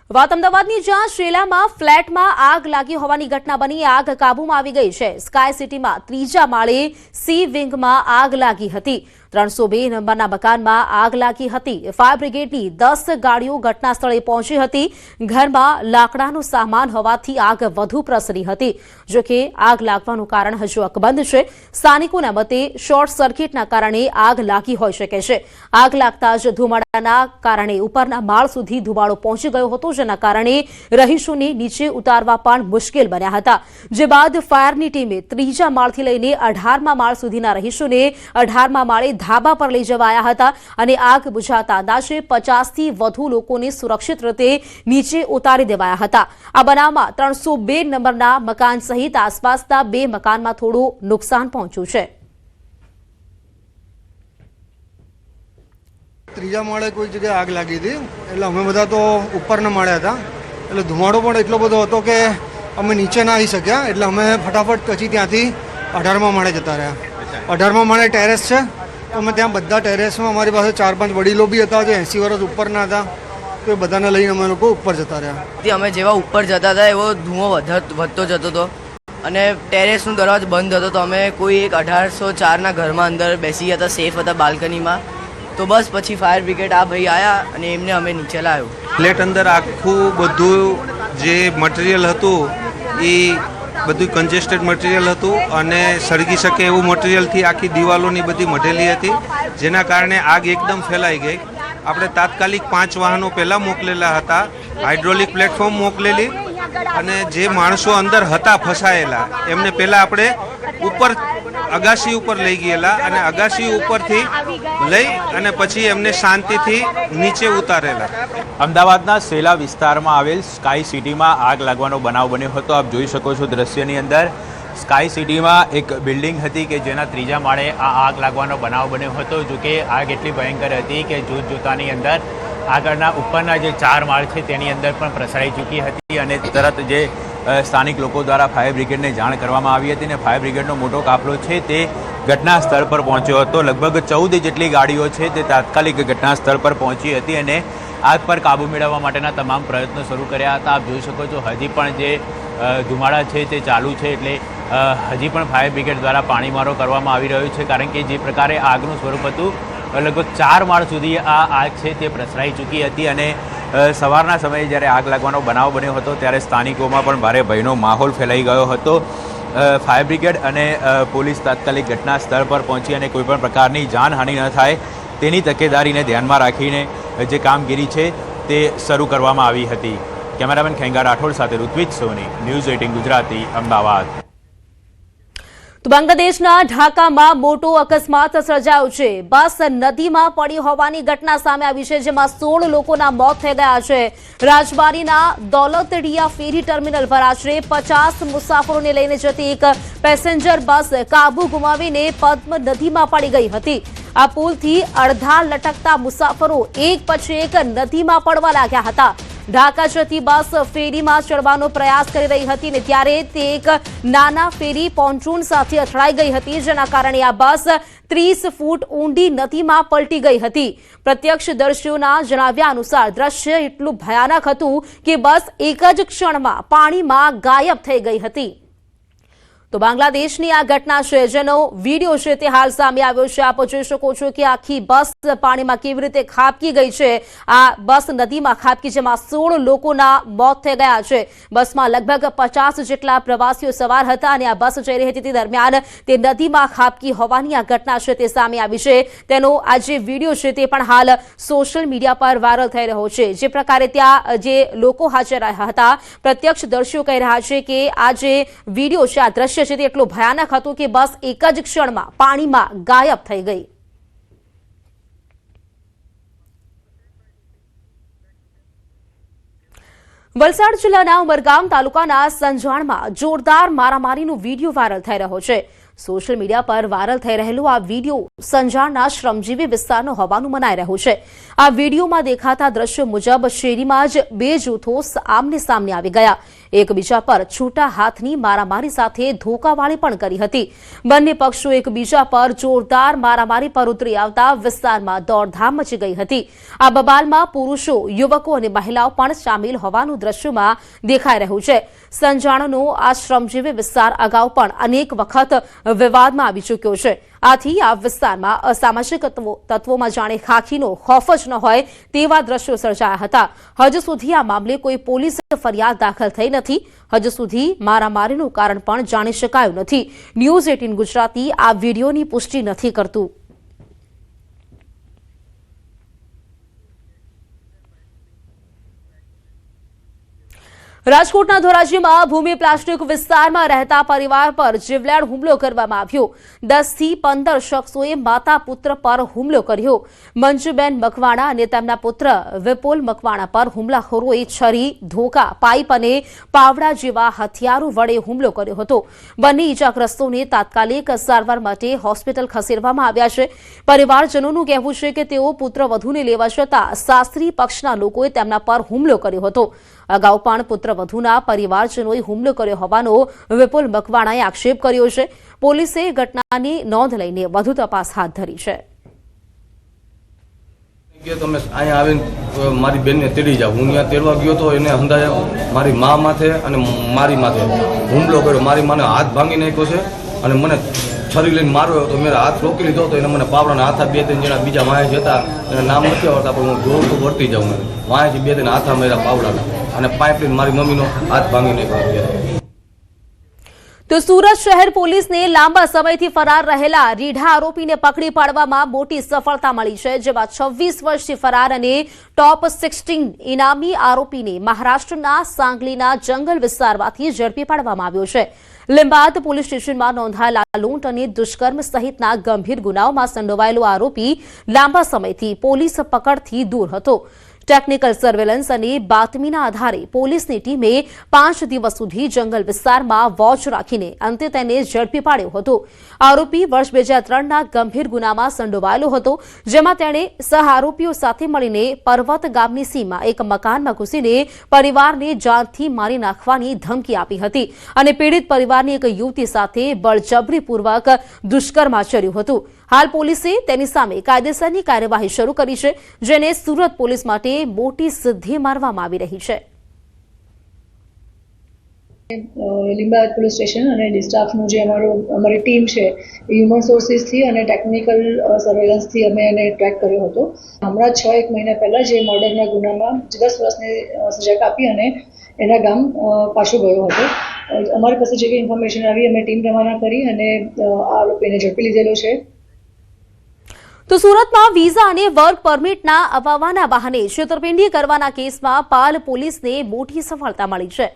વાત અમદાવાદની જ્યાં શેલામાં ફ્લેટમાં આગ લાગી હોવાની ઘટના બની આગ કાબૂમાં આવી ગઈ છે। સ્કાય સિટીમાં ત્રીજા માળે સી વિંગમાં આગ લાગી હતી। 302 નંબરના મકાનમાં આગ લાગી હતી। ફાયર બ્રિગેડની 10 ગાડીઓ ઘટના સ્થળે પહોંચી હતી। ઘરમાં લાકડાનો સામાન હોવાથી આગ વધુ પ્રસરી હતી। જો કે આગ લાગવાનું કારણ હજુ અકબંધ છે। સ્થાનિકોના મતે શોર્ટ સર્કિટના કારણે આગ લાગી હોઈ શકે છે। આગ લાગતા જ ધુમાડાના કારણે ઉપરના માળ સુધી ધુમાડો પહોંચી ગયો હતો, જેના કારણે રહીશોને નીચે ઉતારવા પણ મુશ્કેલ બન્યા હતા। જે બાદ ફાયરની ટીમે ત્રીજા માળથી લઈને 18મા માળ સુધીના રહીશોને 18મા માળે ધાબા પર લઈ જવાયા હતા અને આગ બુઝાતા અંદાજે 50થી વધુ લોકોને સુરક્ષિત રીતે નીચે ઉતારી દેવાયા હતા। આ બનાવમાં 302 નંબરના મકાન સહિત આસપાસના 2 મકાનમાં થોડું નુકસાન પહોંચ્યું છે। ત્રીજા માળે કોઈ જગ્યાએ આગ લાગી હતી, એટલે અમે બધા તો ઉપરના માળે હતા, એટલે ધુમાડો પણ એટલો બધો હતો કે અમે નીચે ના આવી શક્યા, એટલે અમે ફટાફટ પછી ત્યાંથી 18મા માળે જતા રહ્યા। 18મા માળે ટેરેસ છે, તો અમે ત્યાં બધા ટેરેસમાં અમારી પાસે 4-5 વડીલો બી હતા જે 80 વર્ષ ઉપરના હતા, તો એ બધાને લઈને અમે લોકો ઉપર જતા રહ્યા। અમે જેવા ઉપર જતા હતા એવો ધુઓ વધતો જતો હતો અને ટેરેસનો દરવાજો બંધ હતો, તો અમે કોઈ એક 1804ના ઘરમાં અંદર બેસી ગયા હતા, સેફ હતા બાલ્કનીમાં। તો બસ પછી ફાયર બ્રિગેડ આ ભાઈ આવ્યા અને એમને અમે નીચે લાવ્યો। ફ્લેટ અંદર આખું બધું જે મટીરિયલ હતું એ બધું કન્જેસ્ટેડ મટીરિયલ હતું અને સળગી શકે એવું મટીરિયલથી આખી દિવાલોની બધી મઢેલી હતી, જેના કારણે આગ એકદમ ફેલાઈ ગઈ। આપણે તાત્કાલિક 5 વાહનો પહેલાં મોકલેલા હતા, હાઇડ્રોલિક પ્લેટફોર્મ મોકલેલી અને જે માણસો અંદર હતા ફસાયેલા એમને પહેલાં આપણે ઉપર અગાસી ઉપર લઈ ગયેલા અને અગાસી ઉપરથી લઈ અને પછી એમને શાંતિથી નીચે ઉતારેલા। અમદાવાદના શેલા વિસ્તારમાં આવેલ સ્કાય સિટીમાં આગ લાગવાનો બનાવ બન્યો હતો। આપ જોઈ શકો છો દ્રશ્યની અંદર સ્કાય સિટીમાં એક બિલ્ડિંગ હતી કે જેના ત્રીજા માળે આ આગ લાગવાનો બનાવ બન્યો હતો। જો કે આગ એટલી ભયંકર હતી કે જોતાની અંદર આગળના ઉપરના જે 4 માળ છે તેની અંદર પણ પ્રસરાઈ ચૂકી હતી અને તરત જે સ્થાનિક લોકો દ્વારા ફાયર બ્રિગેડને જાણ કરવામાં આવી હતી અને ફાયર બ્રિગેડનો મોટો કાફલો છે તે ઘટના સ્થળ પર પહોંચ્યો હતો। લગભગ 14 જેટલી ગાડીઓ છે તે તાત્કાલિક ઘટના સ્થળ પર પહોંચી હતી અને આગ પર કાબૂ મેળવવા માટેના તમામ પ્રયત્નો શરૂ કર્યા હતા। આપ જોઈ શકો છો હજી પણ જે ધુમાડા છે તે ચાલુ છે, એટલે હજી પણ ફાયર બ્રિગેડ દ્વારા પાણીમારો કરવામાં આવી રહ્યો છે, કારણ કે જે પ્રકારે આગનું સ્વરૂપ હતું લગભગ 4 માળ સુધી આ આગ છે તે પ્રસરાઈ ચૂકી હતી અને સવારના સમયે જ્યારે આગ લાગવાનો બનાવ બન્યો હતો ત્યારે સ્થાનિકોમાં પણ ભારે ભયનો માહોલ ફેલાઈ ગયો હતો। ફાયર બ્રિગેડ અને પોલીસ તાત્કાલિક ઘટના સ્થળ પર પહોંચી અને કોઈપણ પ્રકારની જાનહાનિ ન થાય તેની તકેદારીને ધ્યાનમાં રાખીને જે કામગીરી છે તે શરૂ કરવામાં આવી હતી। કેમેરામેન ખેંગા રાઠોડ સાથે ઋત્વિજ સોની, ન્યૂઝ 18 ગુજરાતી, અમદાવાદ। તો બાંગ્લાદેશના ઢાકામાં મોટો અકસ્માત સર્જાયો છે। બસ નદીમાં પડી હોવાની ઘટના સામે આવી છે, જેમાં 16 લોકોના મોત થઈ ગયા છે। રાજબારીના દૌલતડિયા ફેરી ટર્મિનલ પર આશરે 50 મુસાફરોને લઈને જતી એક પેસેન્જર બસ કાબુ ગુમાવીને પદ્મ નદીમાં પડી ગઈ હતી। આ પુલથી અડધા લટકતા મુસાફરો એક પછી એક નદીમાં પડવા લાગ્યા હતા। ઢાકા જતી બસ ફેરીમાં ચડવાનો પ્રયાસ કરી રહી હતી ને ત્યારે તે એક નાના ફેરી પોન્ટૂન સાથે અથડાઈ ગઈ હતી, જેના કારણે આ બસ 30 ફૂટ ઊંડી નદીમાં પલટી ગઈ હતી। પ્રત્યક્ષદર્શીઓના જણાવ્યા અનુસાર દ્રશ્ય એટલું ભયાનક હતું કે બસ એક જ ક્ષણમાં પાણીમાં ગાયબ થઈ ગઈ હતી। તો બાંગ્લાદેશની આ ઘટના છે, જેનો વિડીયો છે તે હાલ સામે આવ્યો છે। આપ જોઈ શકો છો કે આખી બસ પાણીમાં કેવી રીતે ખાબકી ગઈ છે। આ બસ નદીમાં ખાબકી, જેમાં 16 લોકોના મોત થઈ ગયા છે। બસમાં લગભગ 50 જેટલા પ્રવાસીઓ સવાર હતા અને આ બસ જઈ રહી હતી તે દરમિયાન તે નદીમાં ખાબકી હોવાની આ ઘટના છે તે સામે આવી છે। તેનો આ જે વિડીયો છે તે પણ હાલ સોશિયલ મીડિયા પર વાયરલ થઈ રહ્યો છે। જે પ્રકારે ત્યાં જે લોકો હાજર રહ્યા હતા, પ્રત્યક્ષદર્શીઓ કહી રહ્યા છે કે આ જે વિડીયો છે, આ દ્રશ્ય છે તે એટલું ભયાનક હતું કે બસ એક જ ક્ષણમાં પાણીમાં ગાયબ થઈ ગઈ। વલસાડ જિલ્લાના ઉમરગામ તાલુકાના સંજાણમાં જોરદાર મારામારીનો વિડીયો વાયરલ થઈ રહ્યો છે। સોશિયલ મીડિયા પર વાયરલ થઈ રહેલો આ વિડીયો સંજાણના શ્રમજીવી વિસ્તારનો હોવાનું મનાઈ રહ્યું છે. આ વિડીયોમાં દેખાતા દ્રશ્યો મુજબ શેરીમાં જ બે જૂથો આમને સામને આવી ગયા. એકબીજા પર છૂટા હાથની મારામારી સાથે ધોકાવાળી પણ કરી હતી. બંને પક્ષો એકબીજા પર જોરદાર મારામારી પર ઉતરી આવતા વિસ્તારમાં દોડધામ મચી ગઈ હતી. આ બબાલમાં પુરુષો, યુવકો અને મહિલાઓ પણ સામેલ હોવાનું દ્રશ્યોમાં દેખાઈ રહ્યું છે. સંજાણનો આ શ્રમજીવી વિસ્તાર અગાઉ પણ અનેક વખત વિવાદમાં આવી ચૂક્યો છે. આથી આ વિસ્તારમાં અસામાજિક તત્વોમાં જાણે ખાખીનો ખોફ જ ન હોય તેવા દ્રશ્યો સર્જાયા હતા. હજુ સુધી આ મામલે કોઈ પોલીસ ફરિયાદ દાખલ થઈ નથી. હજુ સુધી મારામારીનું કારણ પણ જાણી શકાયું નથી. ન્યૂઝ 18 ગુજરાતી આ વિડીયોની પુષ્ટિ નથી કરતું. રાજકોટના ધોરાજીમાં ભૂમિ પ્લાસ્ટિક વિસ્તારમાં રહેતા પરિવાર પર જીવલેણ હુમલો કરવામાં આવ્યો. 10 થી 15 શખ્સોએ માતા પુત્ર પર હુમલો કર્યો. મંજુબેન મકવાણા અને તેમના પુત્ર વિપુલ મકવાણા પર હુમલાખોરોએ છરી, ધોકા, પાઇપ અને પાવડા જેવા હથિયારો વડે હુમલો કર્યો હતો. બંને ઇજાગ્રસ્તોને તાત્કાલિક સારવાર માટે હોસ્પિટલ ખસેડવામાં આવ્યા છે. પરિવારજનોનું કહેવું છે કે તેઓ પુત્રવધૂને લેવા જતા સાસરી પક્ષના લોકોએ તેમના પર હુમલો કર્યો હતો. અગાઉ પણ પુત્રવધૂના પરિવારજનોએ હુમલો કર્યો હોવાનો વિપુલ મકવાણાએ આક્ષેપ કર્યો છે. પોલીસે ઘટનાની નોંધ લઈને વધુ તપાસ હાથ ધરી છે. તમે અહીંયા આવીને મારી બેનને તેડી જાઓ. હું ત્યાં તેડવા ગયો તો એને અંદાજે મારી મા માથે અને મારી માથે હુમલો કર્યો. મારી માને હાથ ભાંગી નાખ્યો છે અને મને છરી લઈને માર્યો તો મેં હાથ રોકી લીધો તો એને મને પાવડાના હાથા 2-3 જણા બીજા વાંહે જતા એને નામ નથી આવડતા પણ હું જોર તો વર્તી જાઉં. વાંહેથી 2-3 હાથા માર્યા પાવડાના અને પાઇપ લઈને મારી મમ્મીનો હાથ ભાંગી નાખ્યો. તો સુરત શહેર પોલીસને લાંબા સમયથી ફરાર રહેલા રીઢા આરોપીને પકડી પાડવામાં મોટી સફળતા મળી છે. જેમાં 26 વર્ષથી ફરાર અને ટોપ 16 ઇનામી આરોપીને મહારાષ્ટ્રના સાંગલીના જંગલ વિસ્તારમાંથી ઝડપી પાડવામાં આવ્યો છે. લીંબાદ પોલીસ સ્ટેશનમાં નોંધાયેલા લૂંટ અને દુષ્કર્મ સહિતના ગંભીર ગુનાઓમાં સંડોવાયેલો આરોપી લાંબા સમયથી પોલીસ પકડથી દૂર હતો. ટેકનિકલ સર્વેલન્સ અને બાતમીના આધારે પોલીસની ટીમે 5 દિવસ સુધી જંગલ વિસ્તારમાં વોચ રાખીને અંતે તેને ઝડપી પાડ્યો હતો. આરોપી વર્ષ 2003ના ગંભીર ગુનામાં સંડોવાયેલો હતો, જેમાં તેણે સહ આરોપીઓ સાથે મળીને પર્વત ગામની સીમમાં એક મકાનમાં ઘૂસીને પરિવારને જાનથી મારી નાખવાની ધમકી આપી હતી અને પીડિત પરિવારની એક યુવતી સાથે બળજબરીપૂર્વક દુષ્કર્મ આચર્યું હતું. હાલ પોલીસે તેની સામે કાયદેસરની કાર્યવાહી શરૂ કરી છે, જેને સુરત પોલીસ માટે મોટી સિદ્ધિ માનવામાં આવી રહી છે. લીંબાયત પોલીસ સ્ટેશન અને ડિસ્ટાફનું જે અમારી ટીમ છે એ હ્યુમન સોર્સિસથી અને ટેકનિકલ સર્વેલન્સથી અમે એને ટ્રેક કર્યો હતો. હમણાં 6-1 મહિના પહેલાં જે મર્ડરના ગુનામાં 10 વર્ષની સજા કાપી અને એના ગામ પાછો ગયો હતો. અમારી પાસે જે કંઈ ઇન્ફોર્મેશન આવી અમે ટીમ રવાના કરી અને આ આરોપીને ઝડપી લીધેલો છે. તો સુરતમાં વિઝા અને વર્ક પરમિટના અપાવવાના બહાને છેતરપિંડી કરવાના કેસમાં પાલ પોલીસને મોટી સફળતા મળી છે.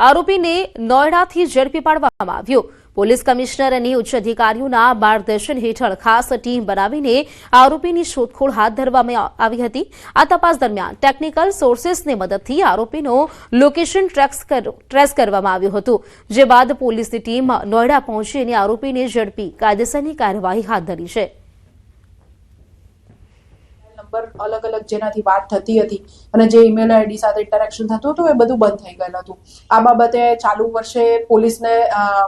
આરોપીને નોઈડાથી ઝડપી પાડવામાં આવ્યો. પોલીસ કમિશનર અને ઉચ્ચ અધિકારીઓના માર્ગદર્શન હેઠળ ખાસ ટીમ બનાવીને આરોપીની શોધખોળ હાથ ધરવામાં આવી હતી. આ તપાસ દરમિયાન ટેકનિકલ સોર્સિસની મદદથી આરોપીનો લોકેશન ટ્રેસ કરવામાં આવ્યું હતું, જે બાદ પોલીસની ટીમ નોઈડા પહોંચી અને આરોપીને ઝડપી કાયદેસરની કાર્યવાહી હાથ ધરી છે. અલગ અલગ જેનાથી વાત થતી હતી અને જે ઈમેલ આઈડી સાથે ઇન્ટરેક્શન થતું હતું એ બધું બંધ થઈ ગયેલું હતું. આ બાબતે ચાલુ વર્ષે પોલીસને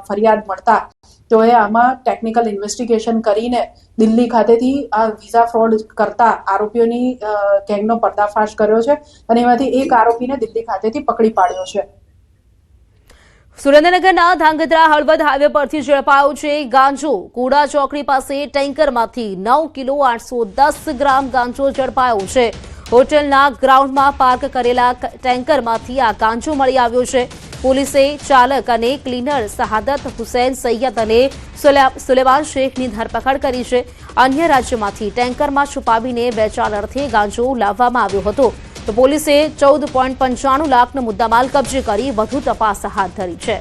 ફરિયાદ મળતા તો એ આમાં ટેકનિકલ ઇન્વેસ્ટિગેશન કરીને દિલ્હી ખાતેથી આ વિઝા ફ્રોડ કરતા આરોપીઓની ગેંગનો પર્દાફાશ કર્યો છે અને એમાંથી એક આરોપીને દિલ્હી ખાતેથી પકડી પાડ્યો છે. સુરેન્દ્રનગરના ધાંગધ્રા હળવદ હાઈવે પરથી ઝડપાયો છે ગાંજો. કુડા ચોકડી પાસે ટેન્કરમાંથી 9 કિલો 810 ગ્રામ ગાંજો ઝડપાયો છે. હોટેલના ગ્રાઉન્ડમાં પાર્ક કરેલા ટેન્કરમાંથી આ ગાંજો મળી આવ્યો છે. પોલીસે ચાલક અને ક્લીનર શહાદત હુસૈન સૈયદ અને સુલેમાન શેખની ધરપકડ કરી છે. અન્ય રાજ્યમાંથી ટેન્કરમાં છુપાવીને વેચાણ અર્થે ગાંજો લાવવામાં આવ્યો હતો. તો પોલીસે 14.95 લાખનો મુદ્દામાલ કબજે કરી વધુ તપાસ હાથ ધરી છે.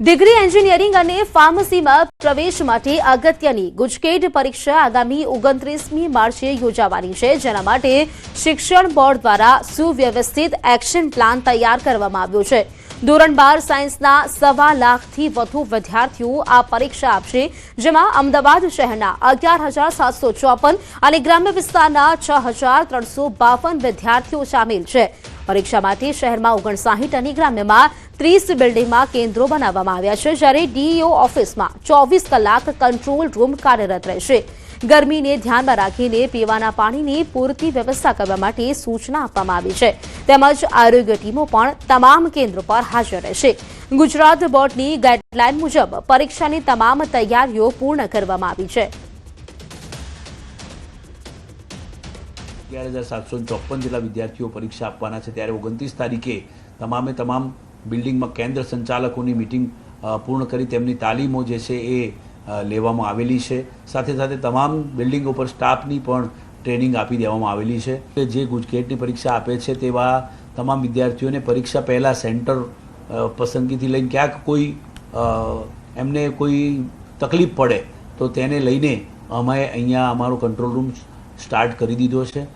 ડિગ્રી એન્જિનિયરિંગ અને ફાર્મસીમાં પ્રવેશ માટે અગત્યની ગુજકેટ પરીક્ષા આગામી 29મી માર્ચે યોજાવાની છે, જેના માટે શિક્ષણ બોર્ડ દ્વારા સુવ્યવસ્થિત એક્શન પ્લાન તૈયાર કરવામાં આવ્યો છે. ધોરણ 12 સાયન્સના 1.25 લાખથી વધુ વિદ્યાર્થીઓ આ પરીક્ષા આપશે, જેમાં અમદાવાદ શહેરના 11,754 અને ગ્રામ્ય વિસ્તારના 6,352 વિદ્યાર્થીઓ સામેલ છે. પરીક્ષા માટે શહેરમાં 59 અને ગ્રામ્યમાં 30 બિલ્ડિંગમાં કેન્દ્રો બનાવવામાં આવ્યા છે, જ્યારે ડીઈઓ ઓફિસમાં 24 કલાક કંટ્રોલ રૂમ કાર્યરત રહેશે. ગરમીને ધ્યાનમાં રાખીને પીવાના પાણીની પૂરતી વ્યવસ્થા કરવા માટે સૂચના આપવામાં આવી છે, તેમજ આરોગ્ય ટીમો પણ તમામ કેન્દ્રો પર હાજર રહેશે. ગુજરાત બોર્ડની ગાઈડલાઈન મુજબ પરીક્ષાની તમામ તૈયારીઓ પૂર્ણ કરવામાં આવી છે. 11,754 જેટલા વિદ્યાર્થીઓ પરીક્ષા આપવાના છે, ત્યારે 29 તારીખે તમામ બિલ્ડિંગમાં કેન્દ્ર સંચાલકોની મિટિંગ પૂર્ણ કરી તેમની તાલીમો જે છે એ લેવામાં આવેલી છે. સાથે સાથે તમામ બિલ્ડિંગો પર સ્ટાફની પણ ટ્રેનિંગ આપી દેવામાં આવેલી છે. જે ગુજકેટની પરીક્ષા આપે છે તેવા તમામ વિદ્યાર્થીઓને પરીક્ષા પહેલાં સેન્ટર પસંદગીથી લઈને ક્યાંક કોઈ એમને કોઈ તકલીફ પડે તો તેને લઈને અમે અહીંયા અમારો કંટ્રોલ રૂમ સ્ટાર્ટ કરી દીધો છે.